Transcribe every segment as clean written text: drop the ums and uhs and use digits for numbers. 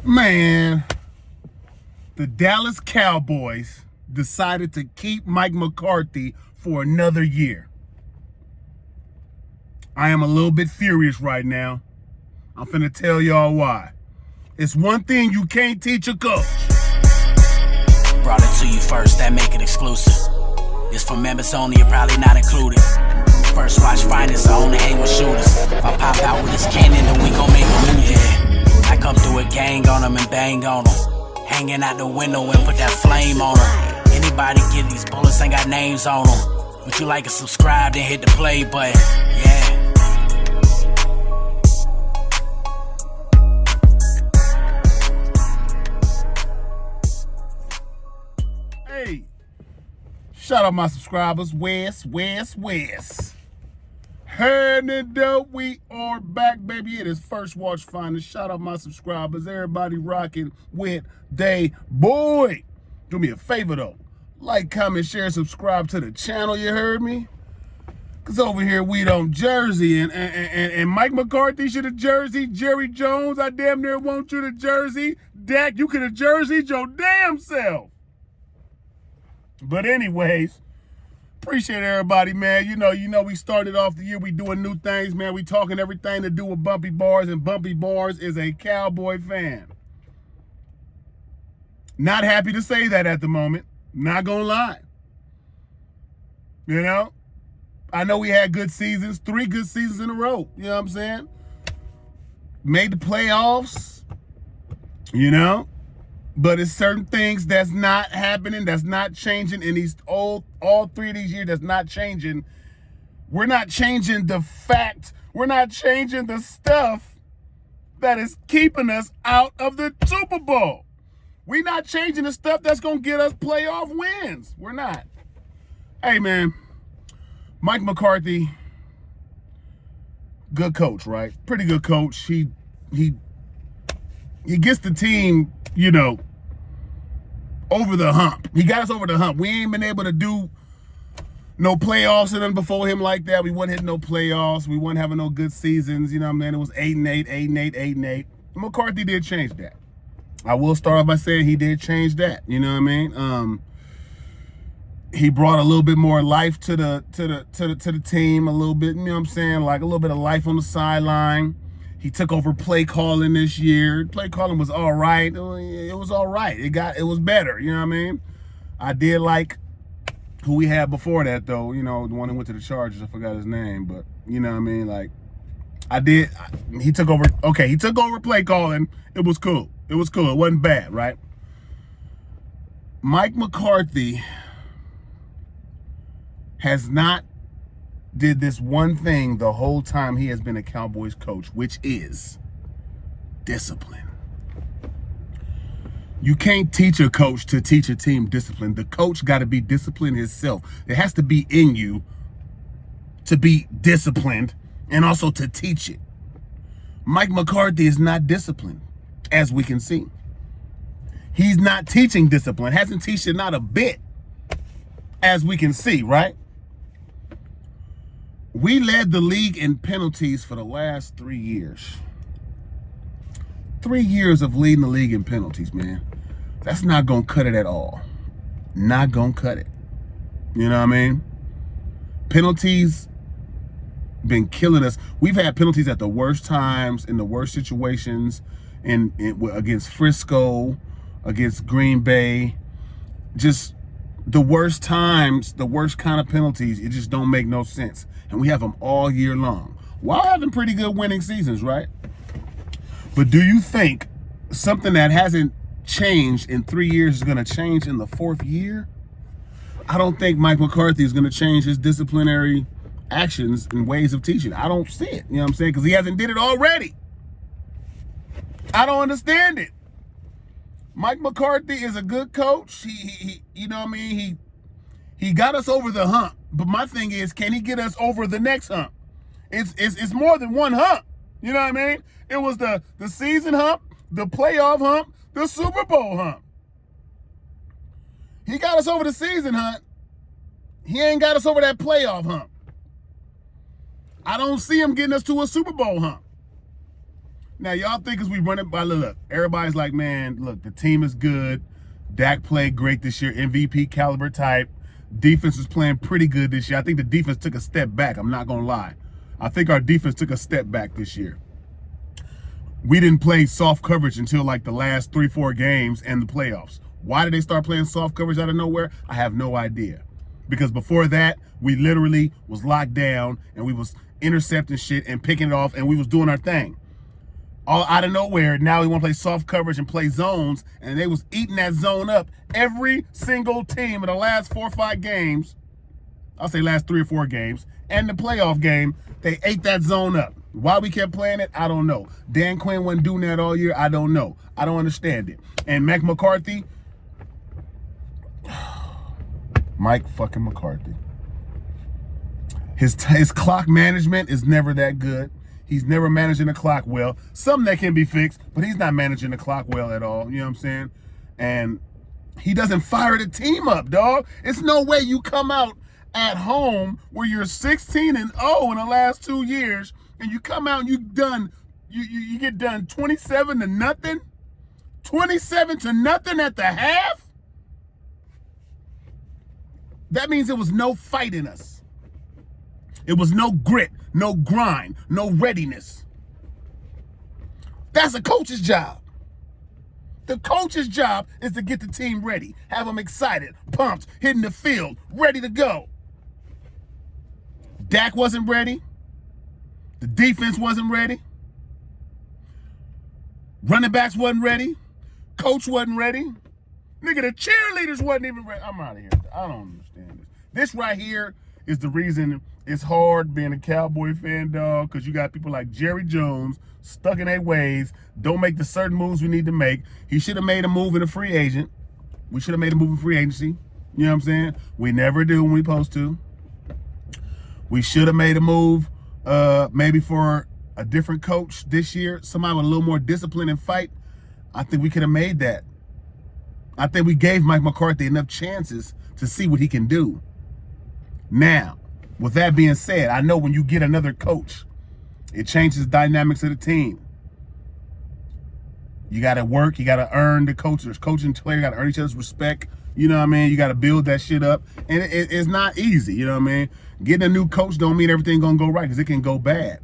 Man, the Dallas Cowboys decided to keep Mike McCarthy for another year. I am a little bit furious right now. I'm finna tell y'all why. It's one thing you can't teach a coach. Brought it to you first, that make it exclusive. It's for members only, you're probably not included. First watch finest, I only hang with shooters. If I pop out with this cannon, then we gon' make a movie. Yeah. I come through a gang on them and bang on them. Hanging out the window and put that flame on them. Anybody get these bullets ain't got names on them. Would you like to subscribe, then hit the play button? Yeah. Hey, shout out my subscribers, Wes. Heard it though, we are back, baby. It is First Watch Finest. Shout out my subscribers, everybody rocking with they boy. Do me a favor though, like, comment, share, subscribe to the channel. You heard me? Cause over here we don't jersey and Mike McCarthy should have jerseyed Jerry Jones. I damn near want you to jersey Dak. You could have jerseyed your damn self. But anyways, appreciate everybody, man. You know, we started off the year, we doing new things, man. We talking everything to do with Bumpy Bars, and Bumpy Bars is a Cowboy fan. Not happy to say that at the moment. Not gonna lie. You know? I know we had good seasons, 3 good seasons in a row. You know what I'm saying? Made the playoffs, you know? But it's certain things that's not happening, that's not changing in these all 3 of these years, that's not changing. We're not changing the fact, we're not changing the stuff that is keeping us out of the Super Bowl. We're not changing the stuff that's going to get us playoff wins. We're not. Hey, man, Mike McCarthy, good coach, right? Pretty good coach. He gets the team, you know, over the hump. He got us over the hump. We ain't been able to do no playoffs in them before him like that. We wasn't hitting no playoffs. We wasn't having no good seasons. You know what I mean? It was 8-8, 8-8, 8-8. McCarthy did change that. I will start off by saying he did change that. You know what I mean? He brought a little bit more life to the team, a little bit, you know what I'm saying? Like a little bit of life on the sideline. He took over play calling this year. Play calling was all right. It was all right. It was better, you know what I mean? I did like who we had before that though, you know, the one who went to the Chargers. I forgot his name, but you know what I mean? Like he took over play calling. It was cool. It was cool. It wasn't bad, right? Mike McCarthy has not did this one thing the whole time he has been a Cowboys coach, which is discipline. You can't teach a coach to teach a team discipline. The coach got to be disciplined himself. It has to be in you to be disciplined and also to teach it. Mike McCarthy is not disciplined, as we can see. He's not teaching discipline, hasn't teached it not a bit, as we can see, right? We led the league in penalties for the last 3 years. 3 years of leading the league in penalties, man. That's not going to cut it at all. Not going to cut it. You know what I mean? Penalties been killing us. We've had penalties at the worst times, in the worst situations, against Frisco, against Green Bay. Just the worst times, the worst kind of penalties. It just don't make no sense. And we have them all year long, while having pretty good winning seasons, right? But do you think something that hasn't changed in 3 years is going to change in the 4th year? I don't think Mike McCarthy is going to change his disciplinary actions and ways of teaching. I don't see it, you know what I'm saying? Because he hasn't did it already. I don't understand it. Mike McCarthy is a good coach. He you know what I mean? He got us over the hump. But my thing is, can he get us over the next hump? It's more than one hump. You know what I mean? It was the season hump, the playoff hump, the Super Bowl hump. He got us over the season hump. He ain't got us over that playoff hump. I don't see him getting us to a Super Bowl hump. Now, y'all think as we run it by, look, everybody's like, man, look, the team is good. Dak played great this year, MVP caliber type. Defense was playing pretty good this year. I think the defense took a step back. I'm not going to lie. I think our defense took a step back this year. We didn't play soft coverage until like the last 3-4 games and the playoffs. Why did they start playing soft coverage out of nowhere? I have no idea. Because before that, we literally was locked down and we was intercepting shit and picking it off and we was doing our thing. All out of nowhere, now we want to play soft coverage and play zones, and they was eating that zone up. Every single team in the last 4 or 5 games, I'll say last 3 or 4 games, and the playoff game, they ate that zone up. Why we kept playing it, I don't know. Dan Quinn wasn't doing that all year, I don't know. I don't understand it. And Mccarthy, Mike fucking McCarthy. His clock management is never that good. He's never managing the clock well. Something that can be fixed, but he's not managing the clock well at all. You know what I'm saying? And he doesn't fire the team up, dog. It's no way you come out at home where you're 16-0 in the last 2 years, and you come out and you get done 27-0, 27-0 at the half. That means there was no fight in us. It was no grit, no grind, no readiness. That's a coach's job. The coach's job is to get the team ready, have them excited, pumped, hitting the field, ready to go. Dak wasn't ready. The defense wasn't ready. Running backs wasn't ready. Coach wasn't ready. Nigga, the cheerleaders wasn't even ready. I'm out of here. I don't understand this. This right here is the reason it's hard being a Cowboy fan, dog, because you got people like Jerry Jones stuck in their ways, don't make the certain moves we need to make. He should have made a move in a free agent. We should have made a move in free agency. You know what I'm saying? We never do when we supposed to. We should have made a move maybe for a different coach this year, somebody with a little more discipline and fight. I think we could have made that. I think we gave Mike McCarthy enough chances to see what he can do. Now, with that being said, I know when you get another coach, it changes the dynamics of the team. You got to work. You got to earn the coaches. Coach and player got to earn each other's respect. You know what I mean? You got to build that shit up. And it's not easy. You know what I mean? Getting a new coach don't mean everything going to go right, because it can go bad.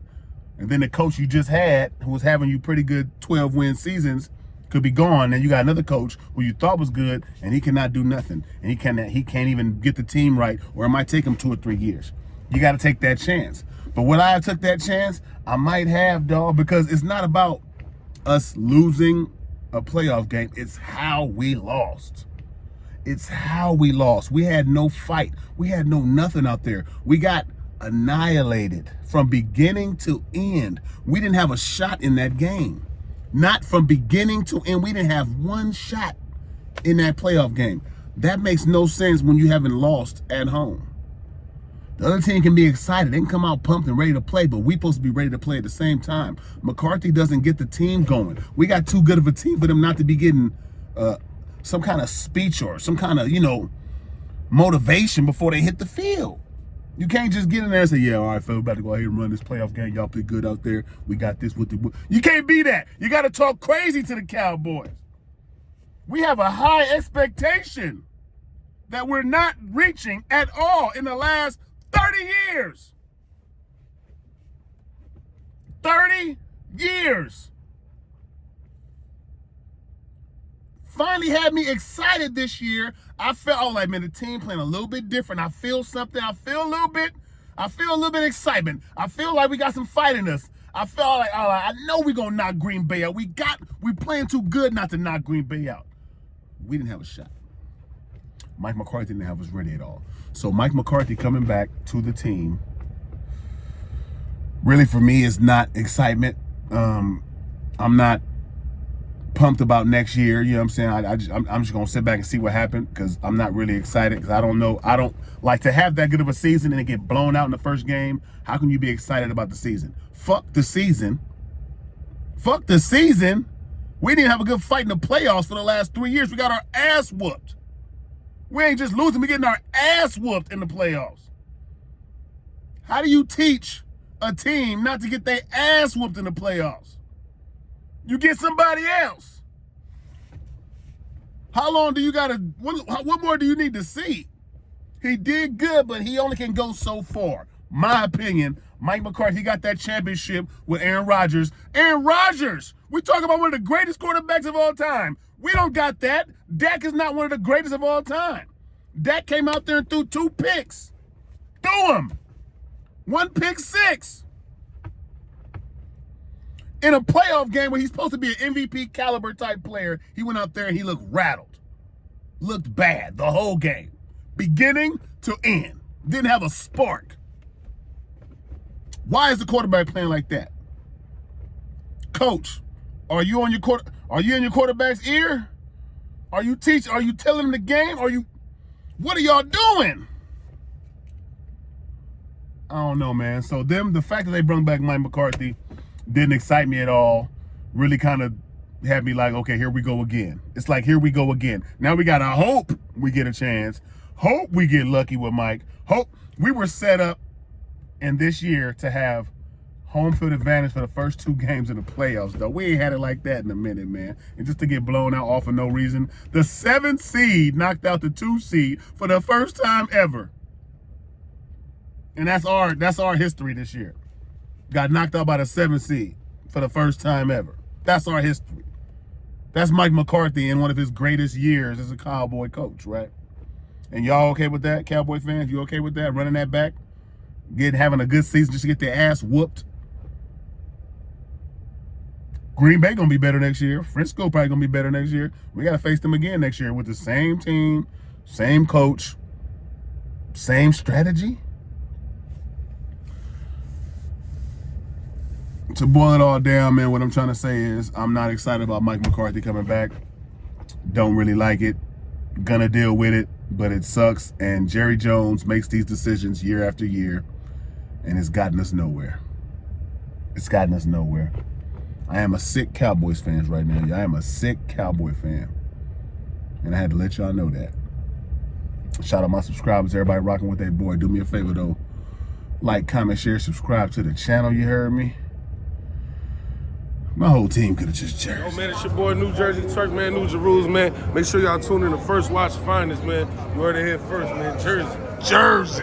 And then the coach you just had, who was having you pretty good 12-win seasons, could be gone. And you got another coach who you thought was good, and he cannot do nothing. And he can't even get the team right, or it might take him 2 or 3 years. You got to take that chance. But would I have took that chance? I might have, dog, because it's not about us losing a playoff game. It's how we lost. It's how we lost. We had no fight. We had no nothing out there. We got annihilated from beginning to end. We didn't have a shot in that game. Not from beginning to end. We didn't have one shot in that playoff game. That makes no sense when you haven't lost at home. The other team can be excited. They can come out pumped and ready to play, but we're supposed to be ready to play at the same time. McCarthy doesn't get the team going. We got too good of a team for them not to be getting some kind of speech or some kind of, motivation before they hit the field. You can't just get in there and say, yeah, all right, fellas, we're about to go ahead and run this playoff game. Y'all play good out there. We got this with the... You can't be that. You got to talk crazy to the Cowboys. We have a high expectation that we're not reaching at all in the last 30 years. 30 years. Finally had me excited this year. I felt like, man, the team playing a little bit different. I feel something. I feel a little bit excitement. I feel like we got some fight in us. I felt like, all right, I know we're going to knock Green Bay out. We playing too good not to knock Green Bay out. We didn't have a shot. Mike McCarthy didn't have us ready at all. So Mike McCarthy coming back to the team, really for me is not excitement. I'm not pumped about next year. You know what I'm saying? I'm just going to sit back and see what happened, because I'm not really excited, because I don't know. I don't like to have that good of a season and it get blown out in the first game. How can you be excited about the season? Fuck the season. Fuck the season. We didn't have a good fight in the playoffs for the last 3 years. We got our ass whooped. We ain't just losing, we're getting our ass whooped in the playoffs. How do you teach a team not to get their ass whooped in the playoffs? You get somebody else. How long do you got to, what more do you need to see? He did good, but he only can go so far. My opinion, Mike McCarthy got that championship with Aaron Rodgers. Aaron Rodgers! We talk about one of the greatest quarterbacks of all time. We don't got that. Dak is not one of the greatest of all time. Dak came out there and threw 2 picks. Threw him. 1 pick 6. In a playoff game where he's supposed to be an MVP caliber type player, he went out there and he looked rattled. Looked bad the whole game. Beginning to end. Didn't have a spark. Why is the quarterback playing like that? Coach, are you in your quarterback's ear? Are you telling him the game? What are y'all doing? I don't know, man. So the fact that they brought back Mike McCarthy didn't excite me at all. Really kind of had me like, okay, here we go again. It's like, here we go again. Now we gotta hope we get a chance. Hope we get lucky with Mike. Hope we were set up in this year to have home field advantage for the first 2 games of the playoffs, though. We ain't had it like that in a minute, man. And just to get blown out off of no reason. The 7th seed knocked out the 2 seed for the first time ever. And that's our history this year. Got knocked out by the 7th seed for the first time ever. That's our history. That's Mike McCarthy in one of his greatest years as a Cowboy coach, right? And y'all okay with that, Cowboy fans? You okay with that? Running that back? Having a good season just to get their ass whooped? Green Bay gonna be better next year. Frisco probably gonna be better next year. We gotta face them again next year with the same team, same coach, same strategy. To boil it all down, man, what I'm trying to say is I'm not excited about Mike McCarthy coming back. Don't really like it. Gonna deal with it, but it sucks. And Jerry Jones makes these decisions year after year, and it's gotten us nowhere. It's gotten us nowhere. I am a sick Cowboys fan right now. I am a sick Cowboy fan. And I had to let y'all know that. Shout out my subscribers, everybody rocking with that boy. Do me a favor, though. Like, comment, share, subscribe to the channel, you heard me? My whole team could have just jersey. Oh man, it's your boy New Jersey Turk, man, New Jerusalem, man. Make sure y'all tune in to First Watch Finest, man. You heard it here first, man. Jersey.